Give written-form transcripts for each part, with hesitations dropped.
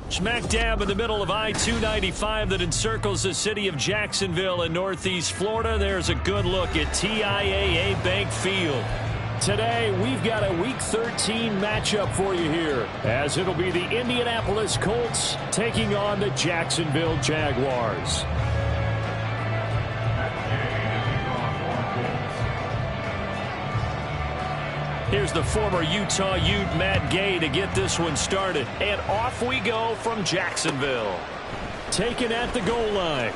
Smack dab in the middle of I-295 that encircles the city of Jacksonville in Northeast Florida. There's a good look at TIAA Bank Field. Today, we've got a Week 13 matchup for you here, as it'll be the Indianapolis Colts taking on the Jacksonville Jaguars. Here's the former Utah Ute, Matt Gay, to get this one started. And off we go from Jacksonville. Taken at the goal line.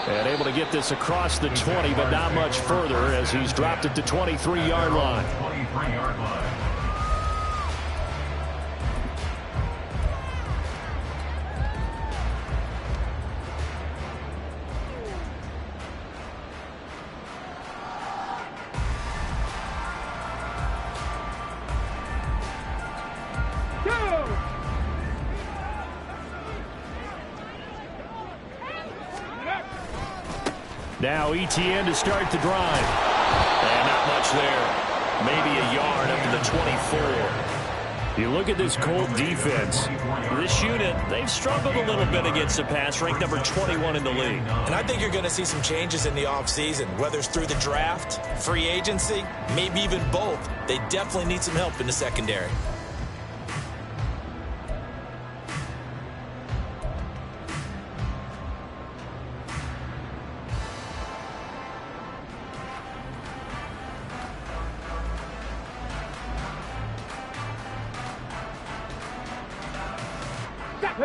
And able to get this across the 20, but not much further as he's dropped it to 23-yard line. 23-yard line. Now Etienne to start the drive. And not much there. Maybe a yard up to the 24. You look at this Colt defense. This unit, they've struggled a little bit against the pass, ranked number 21 in the league. And I think you're going to see some changes in the offseason, whether it's through the draft, free agency, maybe even both. They definitely need some help in the secondary.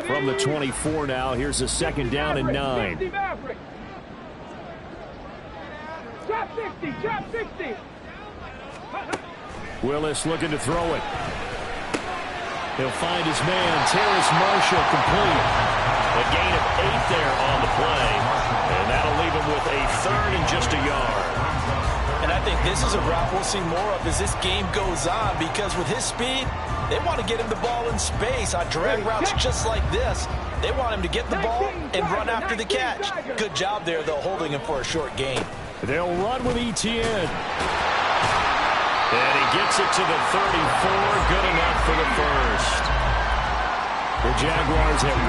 From the 24 now, here's a second down and 9. Willis looking to throw it. He'll find his man, Terrace Marshall, complete. A gain of 8 there on the play. And that'll leave him with a third and just a yard. And I think this is a route we'll see more of as this game goes on, because with his speed, they want to get him the ball in space on drag routes just like this. They want him to get the ball and run after the catch. Good job there, though, holding him for a short gain. They'll run with Etienne. And he gets it to the 34. Good enough for the first. The Jaguars have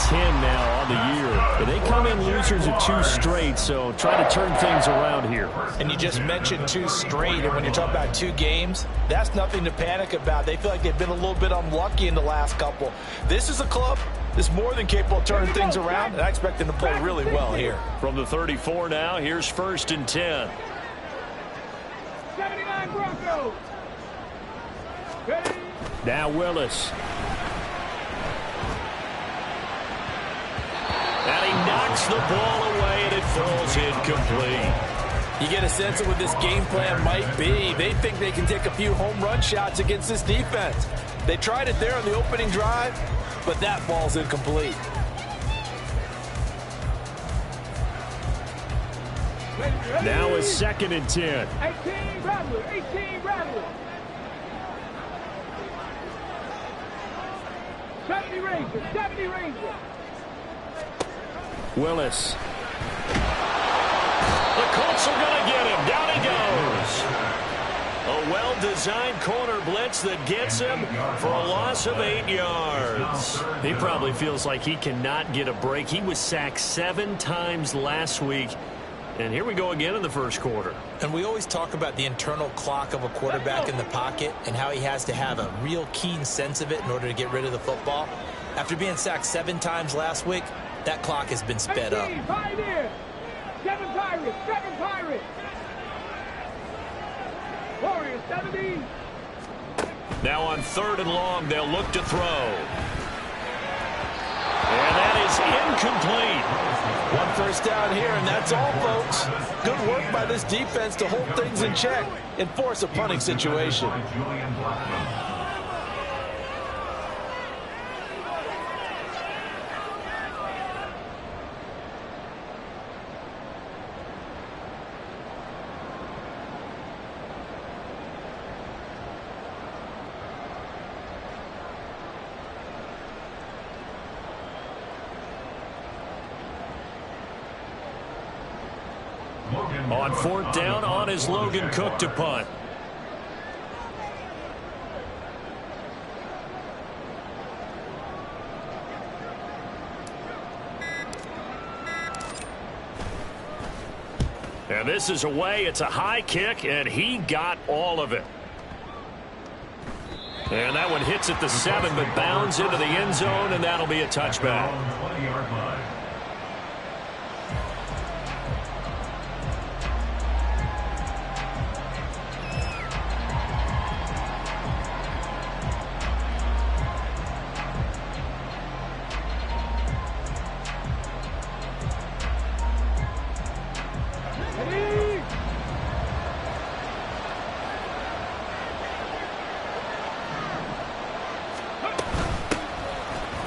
1-10 now on the year. But they come in losers of 2 straight, so try to turn things around here. And you just mentioned 2 straight, and when you're talking about 2 games, that's nothing to panic about. They feel like they've been a little bit unlucky in the last couple. This is a club that's more than capable of turning things around, and I expect them to play really well here. From the 34 now, here's 1st and 10. 79 Broncos. Now Willis. And he knocks the ball away, and it falls incomplete. You get a sense of what this game plan might be. They think they can take a few home run shots against this defense. They tried it there on the opening drive, but that ball's incomplete. Now a 2nd and 10. 18 Rattler, 18 Rattler. 70 Rangers, 70 Rangers. Willis. The Colts are going to get him. Down he goes. A well-designed corner blitz that gets him for a loss of 8 yards. He probably feels like he cannot get a break. He was sacked 7 times last week. And here we go again in the first quarter. And we always talk about the internal clock of a quarterback in the pocket and how he has to have a real keen sense of it in order to get rid of the football. After being sacked 7 times last week, that clock has been sped up. 7 Pirates, 7 Pirates. Warriors, 70. Now on 3rd and long, they'll look to throw. And that is incomplete. 1 first down here, and that's all, folks. Good work by this defense to hold things in check and force a punting situation. On 4th down, on is Logan Cook to punt. And this is away. It's a high kick, and he got all of it. And that one hits at the 7, but bounds into the end zone, and that'll be a touchback. 20-yard line.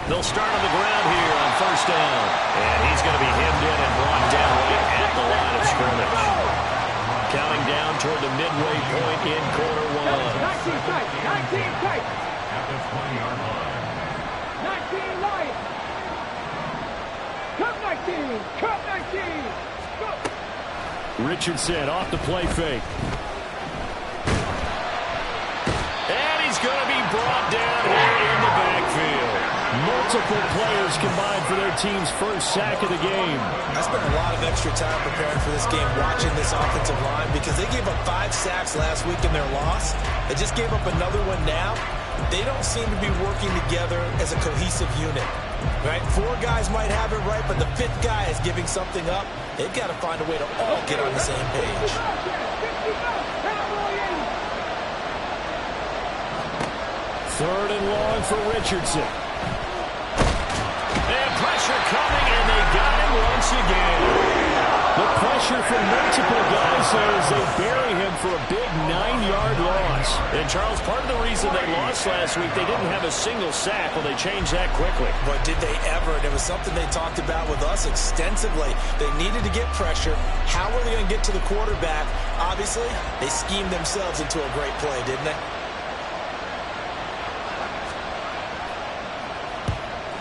They'll start on the ground here on first down. And he's going to be hemmed in and brought down right at the line of scrimmage. Counting down toward the midway point in quarter one. 19 tight. 19 tight. At the 20-yard line. 19 Lions. Cut 19. Cut 19. Go. Richardson off the play fake. And he's going to be brought down here in the backfield. Multiple players combined for their team's first sack of the game. I spent a lot of extra time preparing for this game watching this offensive line because they gave up 5 sacks last week in their loss. They just gave up another one now. They don't seem to be working together as a cohesive unit. Right? 4 guys might have it right, but the 5th guy is giving something up. They've got to find a way to all get on the same page. Third and long for Richardson. And pressure coming, and they got him once again. The pressure from multiple guys there as they bury him for a big 9-yard loss. And, Charles, part of the reason they lost last week, they didn't have a single sack. Well, they changed that quickly. But did they ever? And it was something they talked about with us extensively. They needed to get pressure. How were they going to get to the quarterback? Obviously, they schemed themselves into a great play, didn't they?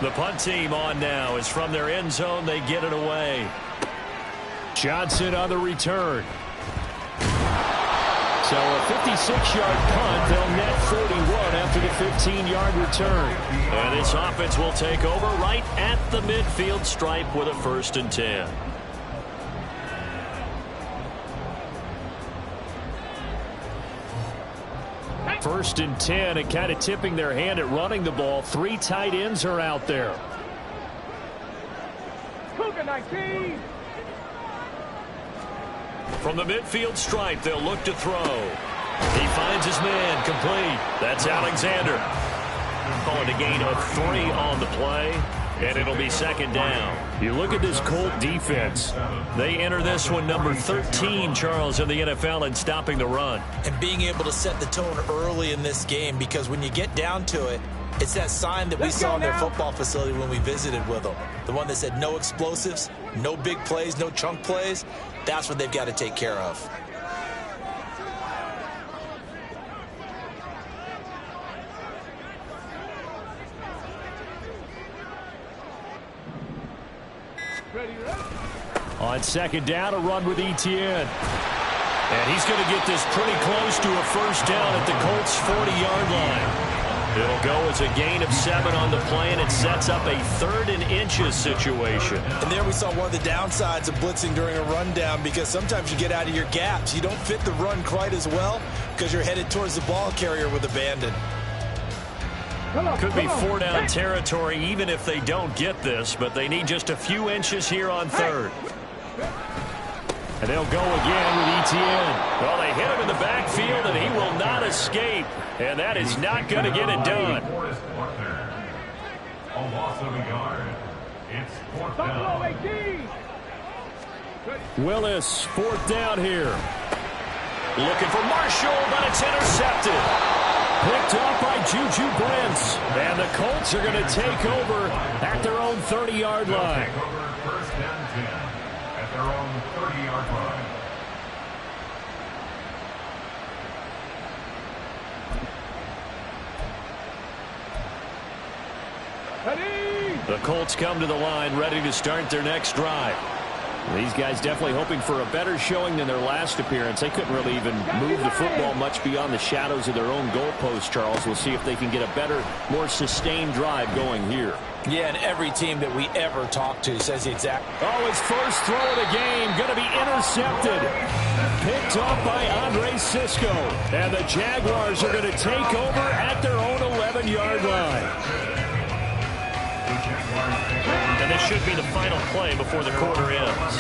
The punt team on now is from their end zone. They get it away. Johnson on the return. So a 56-yard punt. They'll net 41 after the 15-yard return. And this offense will take over right at the midfield stripe with a 1st and 10. First and 10, and kind of tipping their hand at running the ball. 3 tight ends are out there. Cougar 19. From the midfield stripe, they'll look to throw. He finds his man, complete. That's Alexander. Calling a gain of 3 on the play, and it'll be 2nd down. You look at this Colt defense. They enter this one number 13, Charles, in the NFL in stopping the run. And being able to set the tone early in this game, because when you get down to it, it's that sign that we saw in their football facility when we visited with them. The one that said no explosives, no big plays, no chunk plays. That's what they've got to take care of. On 2nd down, a run with Etienne. And he's going to get this pretty close to a 1st down at the Colts' 40-yard line. It'll go as a gain of 7 on the play, and it sets up a 3rd and inches situation. And there we saw one of the downsides of blitzing during a rundown, because sometimes you get out of your gaps. You don't fit the run quite as well because you're headed towards the ball carrier with abandon. Could be 4-down territory even if they don't get this, but they need just a few inches here on 3rd. And they'll go again with Etienne. Well, they hit him in the backfield, and he will not escape. And that is not going to get it done. A loss of a yard. It's 4th Buffalo down. 18. Willis, 4th down here. Looking for Marshall, but it's intercepted. Picked off by Juju Brents. And the Colts are going to take over at their own 30-yard line. Take over 1st and 10 at their own 30-yard line. Ready. The Colts come to the line ready to start their next drive. These guys definitely hoping for a better showing than their last appearance. They couldn't really even move the football much beyond the shadows of their own goalpost, Charles. We'll see if they can get a better, more sustained drive going here. Yeah, and every team that we ever talk to says the exact... Oh, his first throw of the game going to be intercepted. Picked off by Andre Cisco. And the Jaguars are going to take over at their own 11-yard line. And this should be the final play before the quarter ends.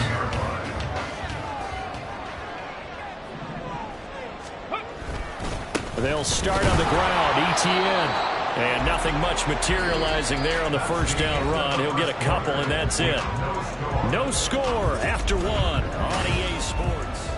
They'll start on the ground. ETN. And nothing much materializing there on the first down run. He'll get a couple, and that's it. No score after one on EA Sports.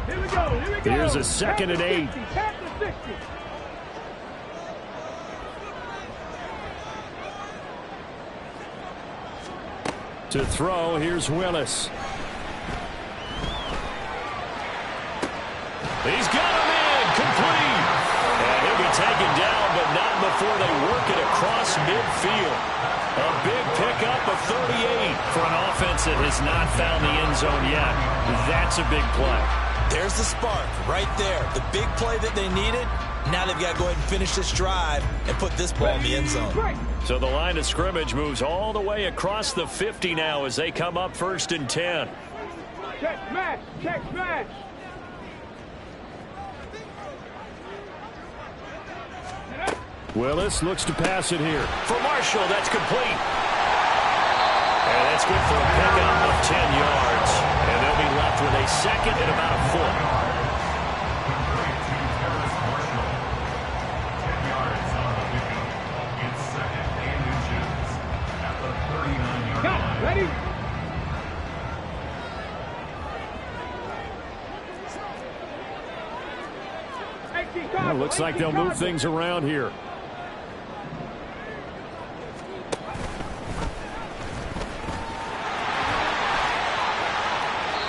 Here we go. Here's a 2nd and 8. To throw, here's Willis. He's got him in, complete. And he'll be taken down, but not before they work it across midfield. A big pickup of 38 for an offense that has not found the end zone yet. That's a big play. There's the spark right there. The big play that they needed. Now they've got to go ahead and finish this drive and put this ball in the end zone. So the line of scrimmage moves all the way across the 50 now as they come up 1st and 10. Check smash. Check smash. Willis looks to pass it here. For Marshall, that's complete. And that's good for a pickup of 10 yards. And they'll be left with a 2nd and about a foot. Ready? Well, looks like they'll move things around here.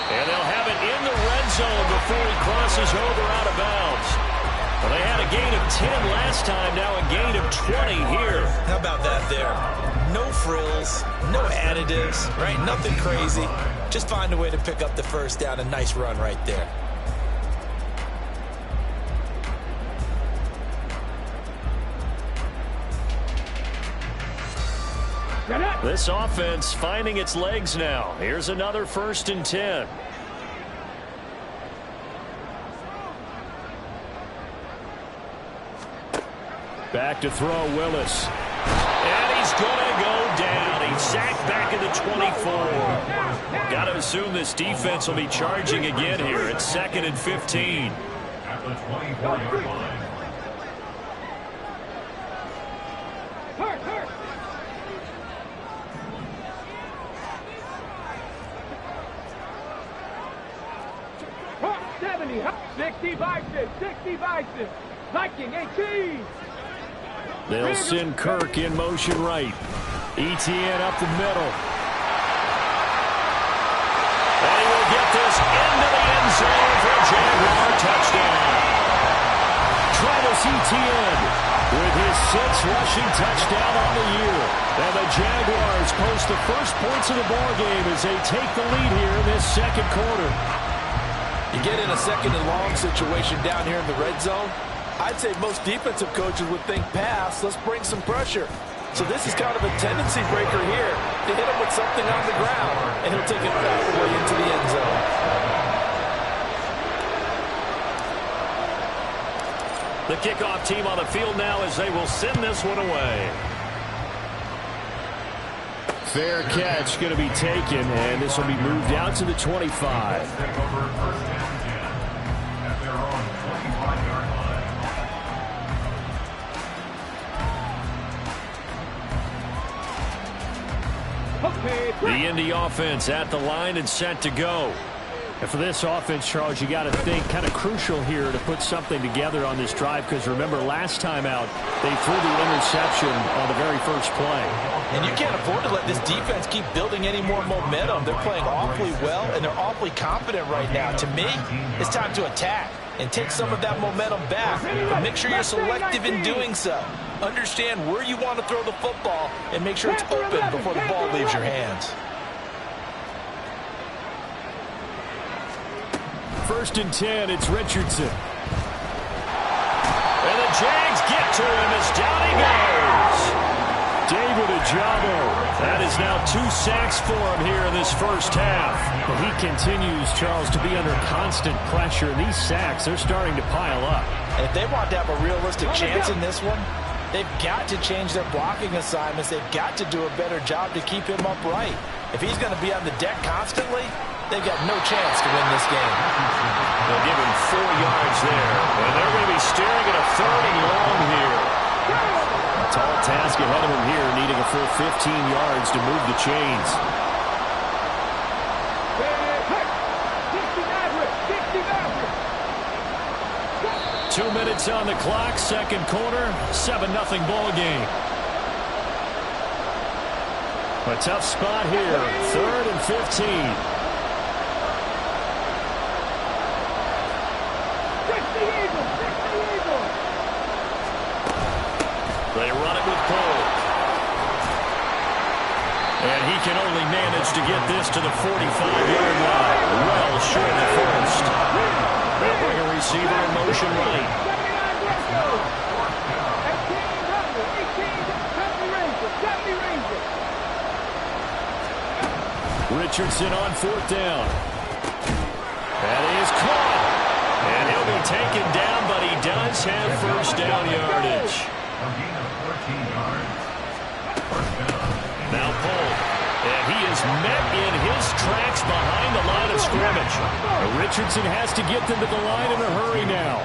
And they'll have it in the red zone before he crosses over out of bounds. Well, they had a gain of 10 last time, now a gain of 20 here. How about that there? No frills, no additives, right? Nothing crazy. Just find a way to pick up the first down. A nice run right there. This offense finding its legs now. Here's another 1st and 10. Back to throw, Willis. And he's going to go down. He's sacked back at the 24. Got to assume this defense will be charging again here. It's 2nd and 15. At the 24-yard line. Hurt. 70, 60 Bison, 60 Bison, Viking 18. They'll send Kirk in motion right. ETN up the middle. And he will get this into the end zone for a Jaguar touchdown. Travis Etienne with his 6th rushing touchdown on the year. And the Jaguars post the first points of the ballgame as they take the lead here in this 2nd quarter. You get in a 2nd and long situation down here in the red zone. I'd say most defensive coaches would think pass. Let's bring some pressure. So this is kind of a tendency breaker here to hit him with something on the ground, and he'll take it all the way into the end zone. The kickoff team on the field now as they will send this one away. Fair catch going to be taken, and this will be moved out to the 25. Step over 1st and 10 at their own 25-yard line. The Indy offense at the line and set to go. And for this offense, Charles, you got to think kind of crucial here to put something together on this drive, because remember last time out they threw the interception on the very first play. And you can't afford to let this defense keep building any more momentum. They're playing awfully well, and they're awfully confident right now. To me, it's time to attack and take some of that momentum back. But make sure you're selective in doing so. Understand where you want to throw the football and make sure it's open before the ball leaves your hands. First and 10, it's Richardson. And the Jags get to him as down he goes. David Ojabo. That is now 2 sacks for him here in this first half. But he continues, Charles, to be under constant pressure. And these sacks, they're starting to pile up. And if they want to have a realistic chance in this one, they've got to change their blocking assignments. They've got to do a better job to keep him upright. If he's going to be on the deck constantly, they've got no chance to win this game. They'll give him 4 yards there. And they're going to be staring at a 3rd and long here. A tall task ahead of him here, needing a full 15 yards to move the chains. 2 minutes on the clock, second quarter, 7-0 ball game. A tough spot here, 3rd and 15. They run it with Cole. And he can only manage to get this to the 45-yard line. Well short of the first. They'll bring a receiver in motion right. Richardson on 4th down. That is caught. And he'll be taken down, but he does have first down yardage. Now Cole. And he is met in his tracks behind the line of scrimmage. Richardson has to get them to the line in a hurry now.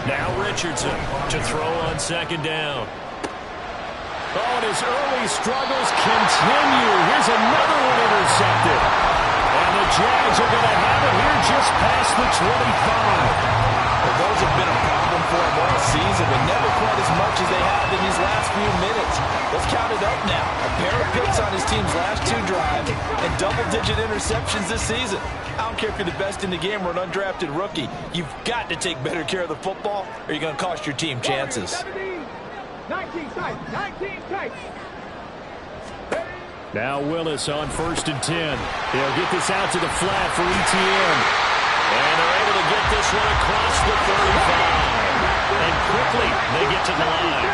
Now Richardson to throw on 2nd down. Oh, and his early struggles continue. Here's another one intercepted. And the Jags are going to have it here just past the 25. Well, those have been a problem for him all season, but never quite as much as they have in these last few minutes. Let's count it up now. A pair of picks on his team's last 2 drives and double-digit interceptions this season. I don't care if you're the best in the game or an undrafted rookie. You've got to take better care of the football or you're going to cost your team chances. 19 tight, 19 tight. Now Willis on 1st and 10. They'll get this out to the flat for ETN. And they're able to get this one across the 35. And quickly they get to the line.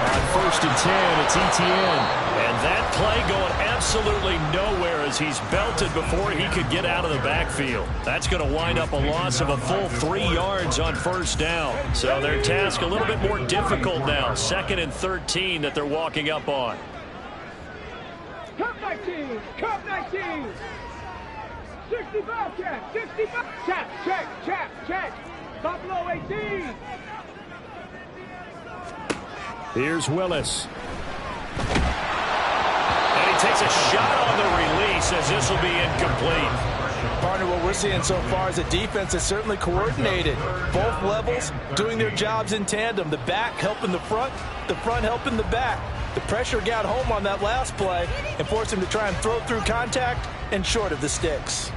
On 1st and 10, it's ETN. And that play going absolutely nowhere as he's belted before he could get out of the backfield. That's going to wind up a loss of a full 3 yards on 1st down. So their task a little bit more difficult now. 2nd and 13 that they're walking up on. Cup 19, Cup 19. 65 check, 65 check. Buffalo 18. Here's Willis. And he takes a shot on the release as this will be incomplete. Partner, what we're seeing so far is a defense that's certainly coordinated. Both levels doing their jobs in tandem. The back helping the front helping the back. The pressure got home on that last play and forced him to try and throw through contact and short of the sticks.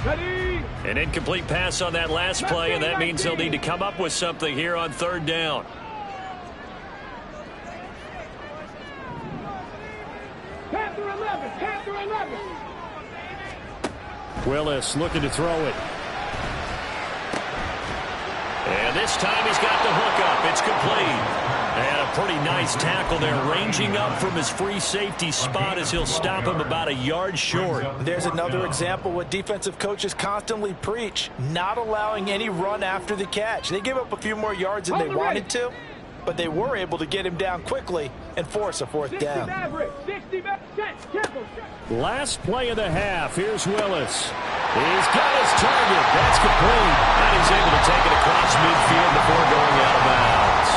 Ready. An incomplete pass on that last play, and that means they'll need to come up with something here on 3rd down. Panther 11. Willis looking to throw it. And this time he's got the hook up. It's complete. And a pretty nice tackle there, ranging up from his free safety spot as he'll stop him about a yard short. There's another example what defensive coaches constantly preach, not allowing any run after the catch. They gave up a few more yards than they wanted to, but they were able to get him down quickly and force a 4th down. 60 Last play of the half. Here's Willis. He's got his target. That's complete. And he's able to take it across midfield before going out of bounds.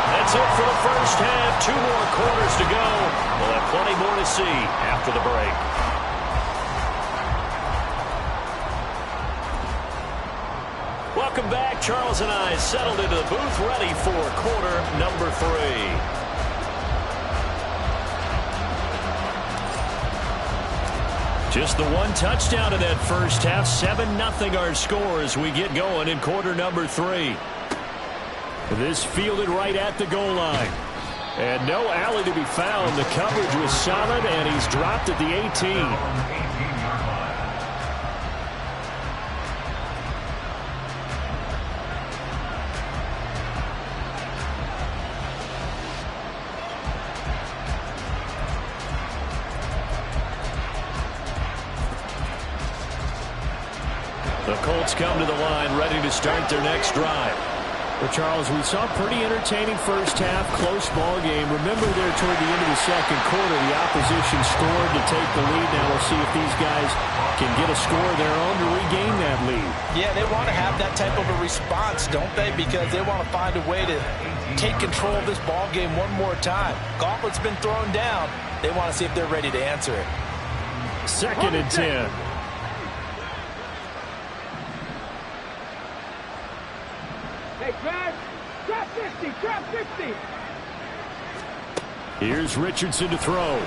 That's it for the first first half. 2 more quarters to go. We'll have plenty more to see after the break. Welcome back. Charles and I settled into the booth, ready for quarter number 3. Just the 1 touchdown in that first half. 7-0 our score as we get going in quarter number 3. This fielded right at the goal line. And no alley to be found. The coverage was solid, and he's dropped at the 18. The Colts come to the line, ready to start their next drive. Well, Charles, we saw a pretty entertaining first half, close ball game. Remember there toward the end of the second quarter, the opposition scored to take the lead. Now we'll see if these guys can get a score of their own to regain that lead. Yeah, they want to have that type of a response, don't they? Because they want to find a way to take control of this ball game one more time. Gauntlet's been thrown down. They want to see if they're ready to answer it. 2nd and 10. Trap 50, trap 50. Here's Richardson to throw.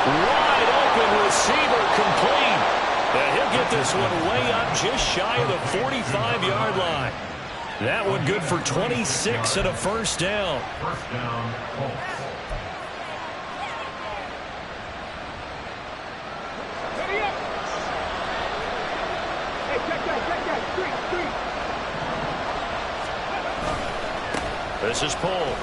Wide open receiver complete. And he'll get this one way up just shy of the 45-yard line. That one good for 26 and a first down. First down, Colts. Ready up. Hey, check that. Street. This is pulled.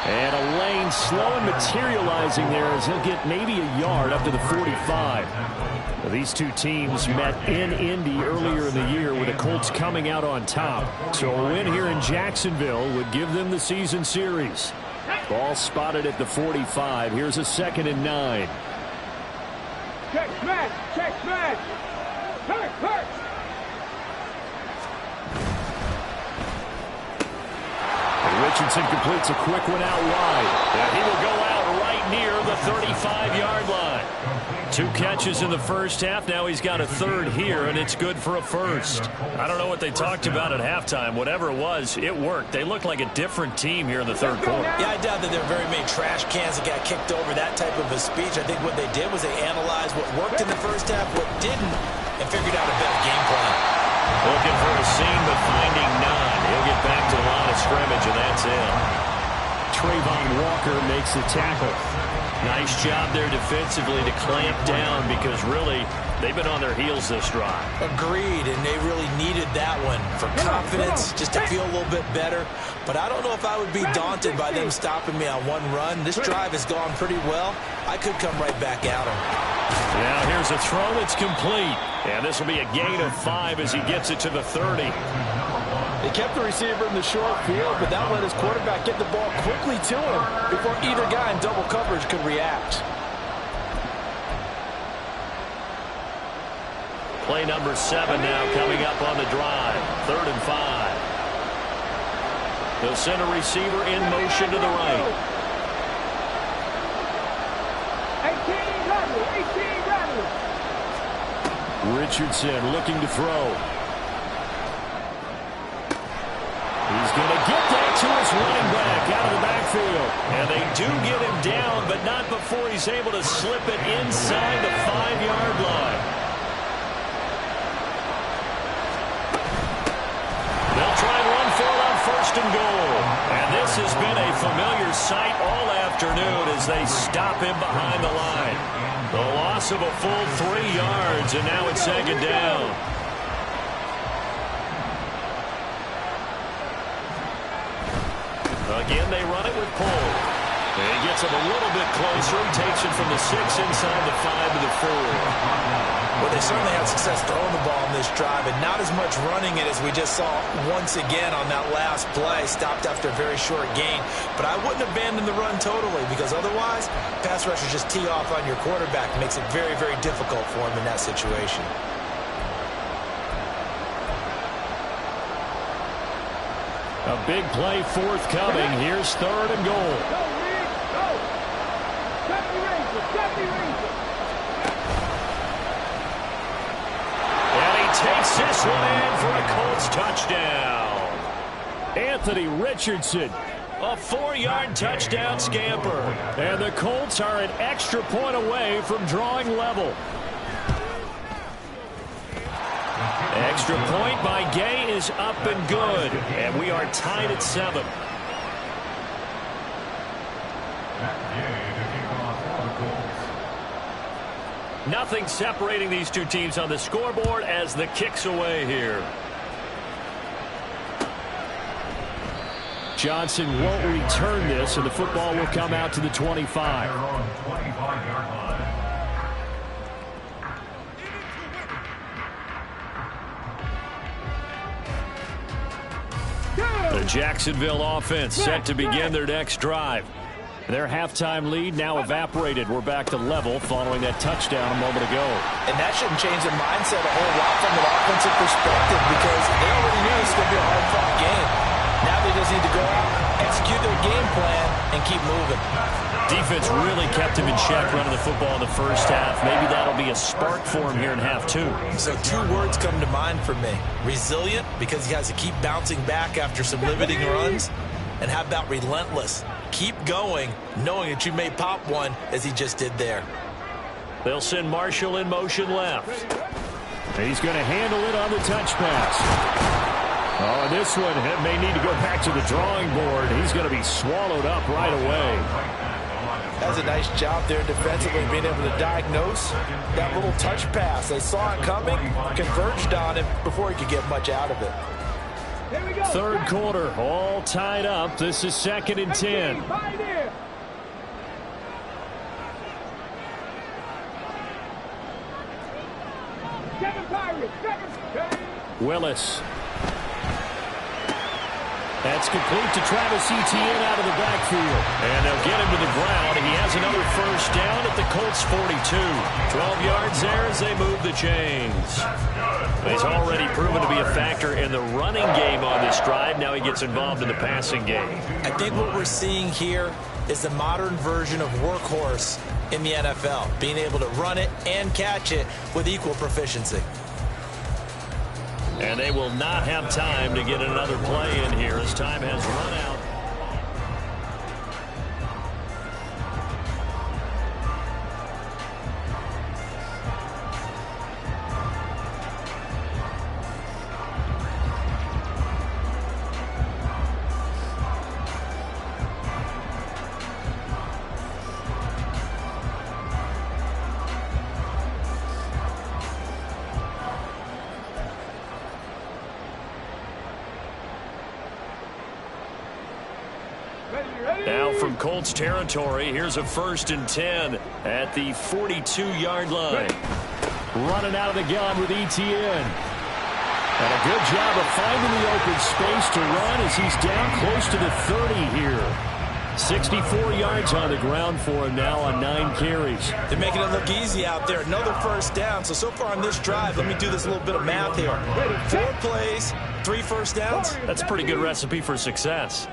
And a lane slow and materializing there as he'll get maybe a yard up to the 45. Now, these two teams met in Indy earlier in the year with the Colts coming out on top. So a win here in Jacksonville would give them the season series. Ball spotted at the 45. Here's a 2nd and 9. Check smash. Hurt. Richardson completes a quick one out wide. And he will go out right near the 35-yard line. 2 catches in the first half. Now he's got a 3rd here, and it's good for a first. I don't know what they talked about at halftime. Whatever it was, it worked. They look like a different team here in the 3rd quarter. Yeah, I doubt that there were very many trash cans that got kicked over, that type of a speech. I think what they did was they analyzed what worked in the first half, what didn't, and figured out a better game plan. Looking for a seam, but finding none. He'll get back to the line of scrimmage, and that's it. Trayvon Walker makes the tackle. Nice job there defensively to clamp down because really they've been on their heels this drive. Agreed, and they really needed that one for confidence, just to feel a little bit better. But I don't know if I would be daunted by them stopping me on one run. This drive has gone pretty well. I could come right back at them. Now here's a throw that's complete. And this will be a gain of 5 as he gets it to the 30. They kept the receiver in the short field, but that let his quarterback get the ball quickly to him before either guy in double coverage could react. Play number 7 now coming up on the drive. 3rd and 5. They'll send a receiver in motion to the right. 18 rattle. Richardson looking to throw. He's going to get that to his running back out of the backfield. And they do get him down, but not before he's able to slip it inside the 5-yard line. They'll try and run for it on 1st and goal. And this has been a familiar sight all afternoon as they stop him behind the line. The loss of a full 3 yards, and now it's 2nd down. Again, they run it with Poole. And he gets him a little bit closer. He takes it from the 6 inside the 5 to the 4. Well, they certainly had success throwing the ball in this drive, and not as much running it as we just saw once again on that last play. Stopped after a very short gain. But I wouldn't abandon the run totally, because otherwise, pass rushers just tee off on your quarterback. It makes it very, very difficult for him in that situation. A big play forthcoming. Here's 3rd and goal. Go, Reed, go. Set the razor, set the razor. And he takes this one in for a Colts touchdown. Anthony Richardson. A 4-yard touchdown scamper. And the Colts are an extra point away from drawing level. Extra point by Gay is up and good. And we are tied at 7. Nothing separating these two teams on the scoreboard as the kick's away here. Johnson won't return this, and the football will come out to the 25. The Jacksonville offense set to begin their next drive. Their halftime lead now evaporated. We're back to level following that touchdown a moment ago. And that shouldn't change their mindset a whole lot from an offensive perspective because they already knew it's going to be a hard-fought game. Now they just need to go out, execute their game plan, and keep moving. Defense really kept him in check running the football in the first half. Maybe that'll be a spark for him here in half 2. So 2 words come to mind for me. Resilient, because he has to keep bouncing back after some limiting runs. And how about relentless? Keep going, knowing that you may pop one as he just did there. They'll send Marshall in motion left. He's going to handle it on the touch pass. Oh, this one may need to go back to the drawing board. He's going to be swallowed up right away. That's a nice job there defensively, being able to diagnose that little touch pass. They saw it coming, converged on him before he could get much out of it. Here we go. 3rd quarter, all tied up. This is 2nd and 10. Right here. Seven Pirates, seven. Willis. That's complete to Travis Etienne out of the backfield. And they'll get him to the ground. He has another first down at the Colts 42. 12 yards there as they move the chains. He's already proven to be a factor in the running game on this drive. Now he gets involved in the passing game. I think what we're seeing here is the modern version of workhorse in the NFL, being able to run it and catch it with equal proficiency. And they will not have time to get another play in here as time has run out. Now from Colts territory, here's a 1st and 10 at the 42-yard line. Running out of the gun with Etienne. And a good job of finding the open space to run as he's down close to the 30 here. 64 yards on the ground for him now on 9 carries. They're making it look easy out there. Another first down. So far on this drive, let me do this little bit of math here. 4 plays, 3 first downs. That's a pretty good recipe for success.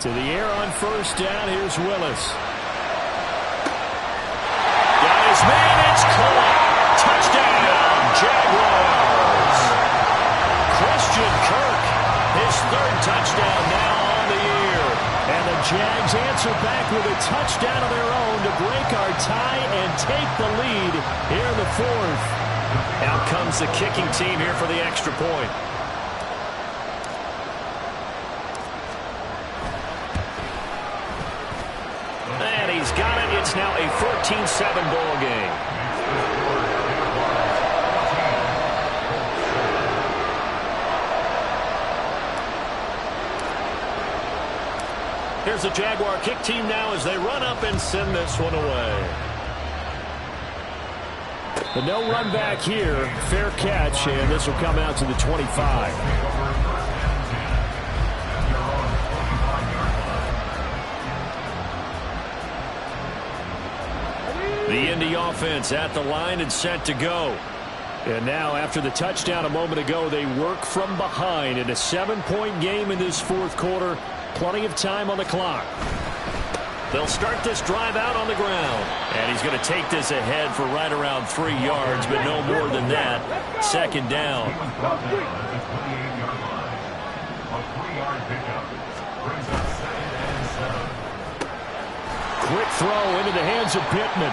To the air on first down, here's Willis. Got his man, it's caught. Touchdown, Jaguars. Christian Kirk, his 3rd touchdown now on the year. And the Jags answer back with a touchdown of their own to break our tie and take the lead here in the 4th. Out comes the kicking team here for the extra point. And he's got it. It's now a 14-7 ball game. Here's the Jaguar kick team now as they run up and send this one away. But no run back here. Fair catch, and this will come out to the 25. The Indy offense at the line and set to go. And now, after the touchdown a moment ago, they work from behind in a 7-point game in this fourth quarter. Plenty of time on the clock. They'll start this drive out on the ground. And he's going to take this ahead for right around 3 yards, but no more than that. Second down. At the 28-yard line. A 3-yard pickup brings up 2nd and 7. Quick throw into the hands of Pittman.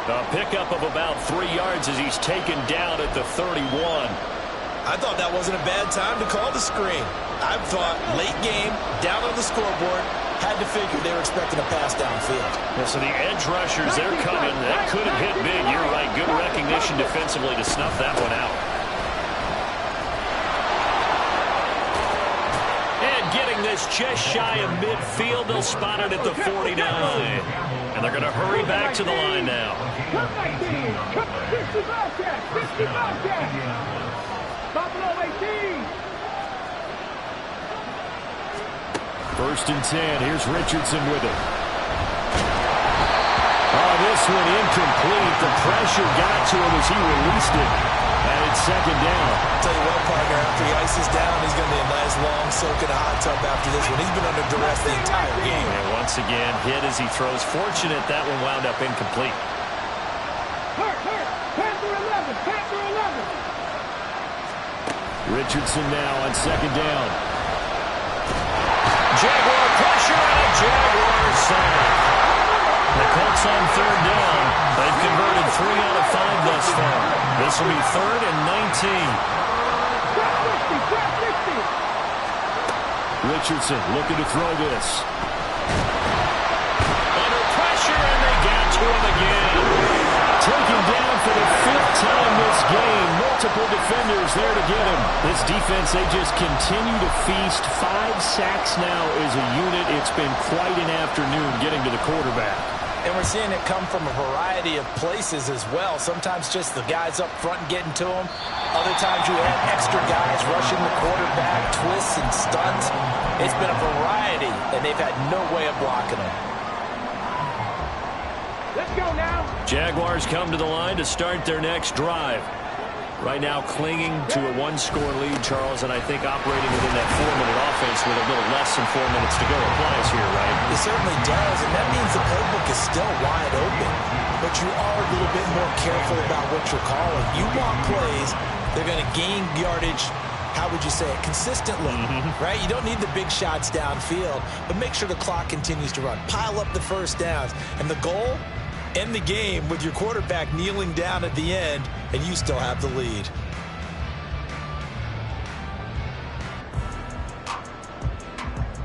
A pickup of about 3 yards as he's taken down at the 31. I thought that wasn't a bad time to call the screen. I thought late game, down on the scoreboard, had to figure they were expecting a pass downfield. Yeah, so the edge rushers, they're coming. That could have hit big. You're right. Good recognition defensively to snuff that one out. And getting this just shy of midfield, they'll spot it at the 49. And they're going to hurry back to the line now. Come 19. 60 Bobcats. 60 Bobcats. Buffalo 18. First and 10. Here's Richardson with it. Oh, this one incomplete. The pressure got to him as he released it. And it's second down. I'll tell you what, partner, after he ices down, he's going to be a nice long soak in a hot tub after this one. He's been under duress the entire game. And once again, hit as he throws. Fortunate that one wound up incomplete. Hurt. Panther 11. Panther 11. Richardson now on second down. Jaguar pressure and a Jaguar sack. The Colts on third down. They've converted 3 out of 5 thus far. This will be 3rd and 19. Richardson looking to throw this. Under pressure, and they get to him again. Taken down for the 5th time this game. Multiple defenders there to get him. This defense, they just continue to feast. 5 sacks now as a unit. It's been quite an afternoon getting to the quarterback. And we're seeing it come from a variety of places as well. Sometimes just the guys up front and getting to them. Other times you have extra guys rushing the quarterback, twists and stunts. It's been a variety, and they've had no way of blocking them. Let's go now. Jaguars come to the line to start their next drive. Right now clinging to a 1-score lead, Charles, and I think operating within that 4-minute offense with a little less than 4 minutes to go applies here, right? It certainly does, and that means the playbook is still wide open. But you are a little bit more careful about what you're calling. You want plays, they're going to gain yardage, how would you say it, consistently, right? You don't need the big shots downfield, but make sure the clock continues to run. Pile up the first downs, and the goal, end the game with your quarterback kneeling down at the end, and you still have the lead.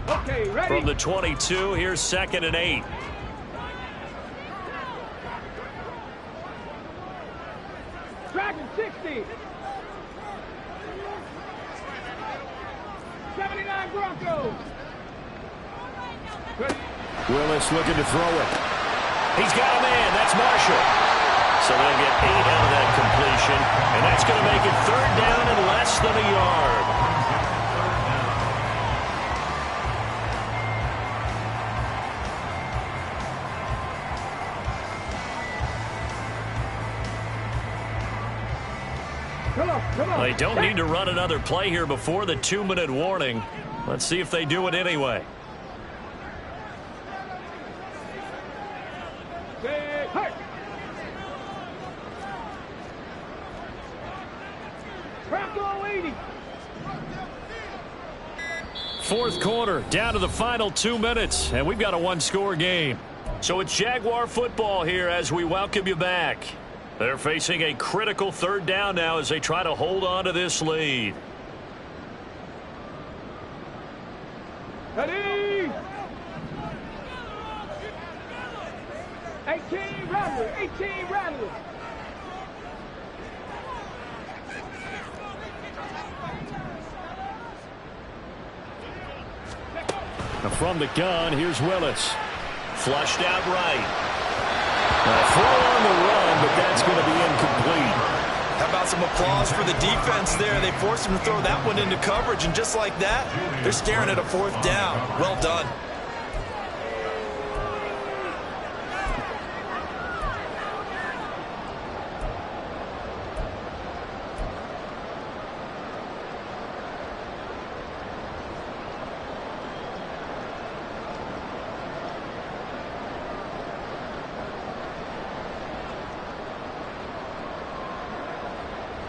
Okay, ready. From the 22, here's 2nd and 8. Dragon 60. 79 Broncos. Ready. Willis looking to throw it. He's got a man. That's Marshall. So they'll get 8 out of that completion, and that's going to make it 3rd down and less than a yard. Come on. They don't need to run another play here before the 2-minute warning. Let's see if they do it anyway. Bronco 80. Fourth quarter, down to the final 2 minutes, and we've got a 1-score game. So it's Jaguar football here as we welcome you back. They're facing a critical 3rd down now as they try to hold on to this lead. Ready. 18 Rattler. 18 Rattler. From the gun, here's Willis. Flushed out right. A throw on the run, but that's going to be incomplete. How about some applause for the defense there? They forced him to throw that one into coverage, and just like that, they're staring at a 4th down. Well done.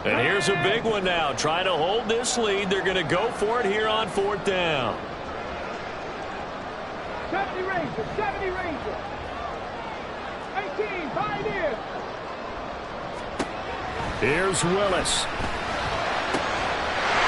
And here's a big one now. Trying to hold this lead. They're going to go for it here on 4th down. 70 Rangers, 70 Rangers. 18, Pioneers. Here's Willis.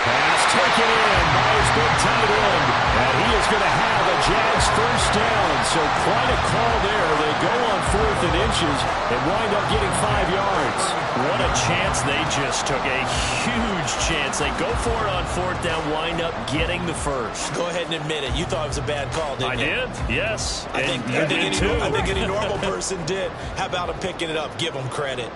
Pass taken in by his big tight end. And he is going to have a Jags first down. So quite a call there. They go on 4th and inches and wind up getting 5 yards. What a chance they just took. A huge chance. They go for it on 4th down, wind up getting the first. Go ahead and admit it. You thought it was a bad call, didn't you? I did, yes. I think any normal person did. How about him picking it up? Give him credit.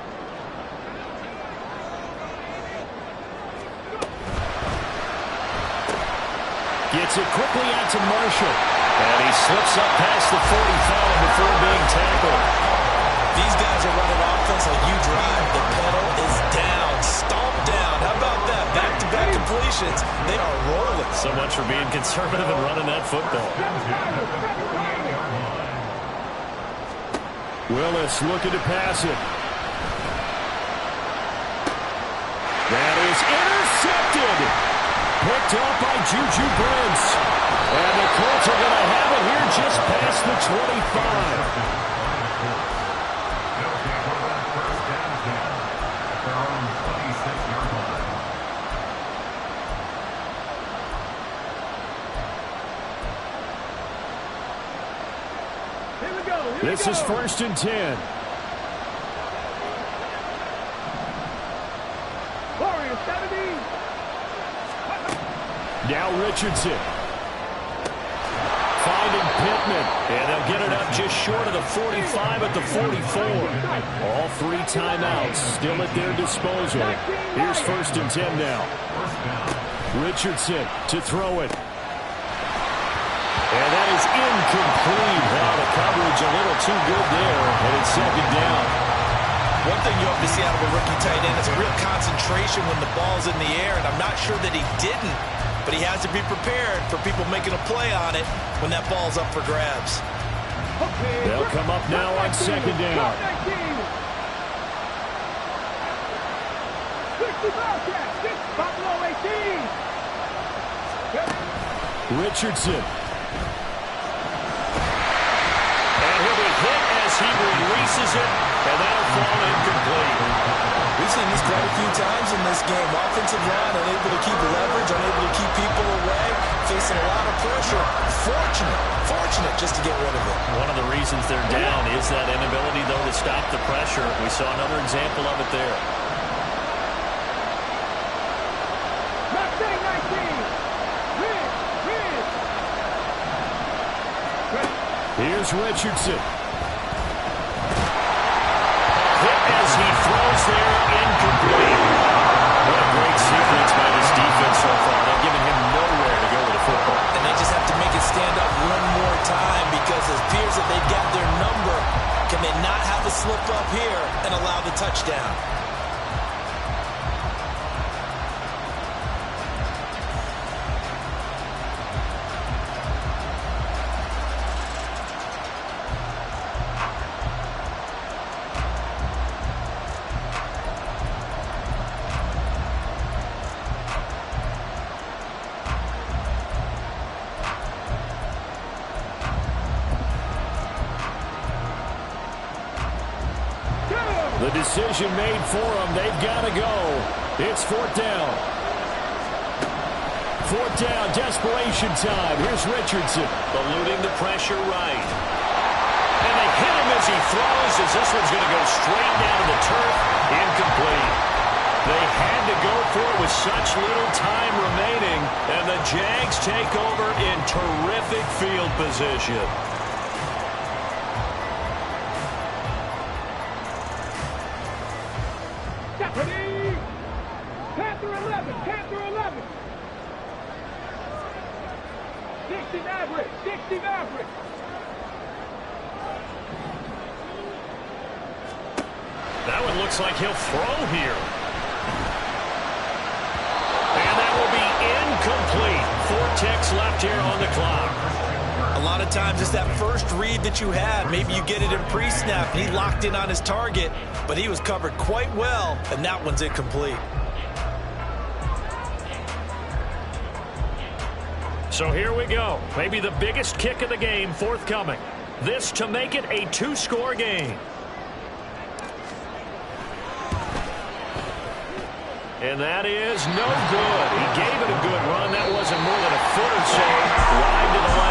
Gets it quickly out to Marshall. And he slips up past the 45 before being tackled. These guys are running offense like you drive. The pedal is down, stomped down. How about that? Back-to-back completions. They are rolling. So much for being conservative and running that football. Willis looking to pass it. That is intercepted. Picked up by Juju Brents. And the Colts are going to have it here just past the 25. This is 1st and 10. Warriors, 70. Now Richardson. Finding Pittman. And they'll get it up just short of the 45 at the 44. All 3 timeouts still at their disposal. Here's 1st and 10 now. Richardson to throw it. And that is incomplete. Wow, the coverage a little too good there. And it's 2nd down. One thing you hope to see out of a rookie tight end is a real concentration when the ball's in the air, and I'm not sure that he didn't, but he has to be prepared for people making a play on it when that ball's up for grabs. They'll come up now on 2nd down. 60 Bobcats, Buffalo 18. Richardson. And he'll be hit as he releases it, and that'll fall incomplete. We've seen this quite a few times in this game. Offensive line unable to keep leverage, unable to keep people away, facing a lot of pressure. Fortunate just to get rid of it. One of the reasons they're down is that inability, though, to stop the pressure. We saw another example of it there. Mustang 19. Here's Richardson. Hit as he throws there, incomplete. What a great sequence by this defense so far. They're giving him nowhere to go with the football. And they just have to make it stand up one more time because it appears that they've got their number. Can they not have a slip up here and allow the touchdown? The decision made for them. They've got to go. It's 4th down. 4th down, desperation time. Here's Richardson. Eluding the pressure right. And they hit him as he throws, as this one's going to go straight down to the turf. Incomplete. They had to go for it with such little time remaining, and the Jags take over in terrific field position. Deputy! Panther 11, Panther 11. 60 Mavericks, 60 Mavericks. That one looks like he'll throw here. And that will be incomplete. 4 ticks left here on the clock. A lot of times it's that first read that you had. Maybe you get it in pre-snap. He locked in on his target, but he was covered quite well, and that one's incomplete. So here we go. Maybe the biggest kick of the game forthcoming. This to make it a two-score game. And that is no good. He gave it a good run. That wasn't more than a foot or so wide to the left.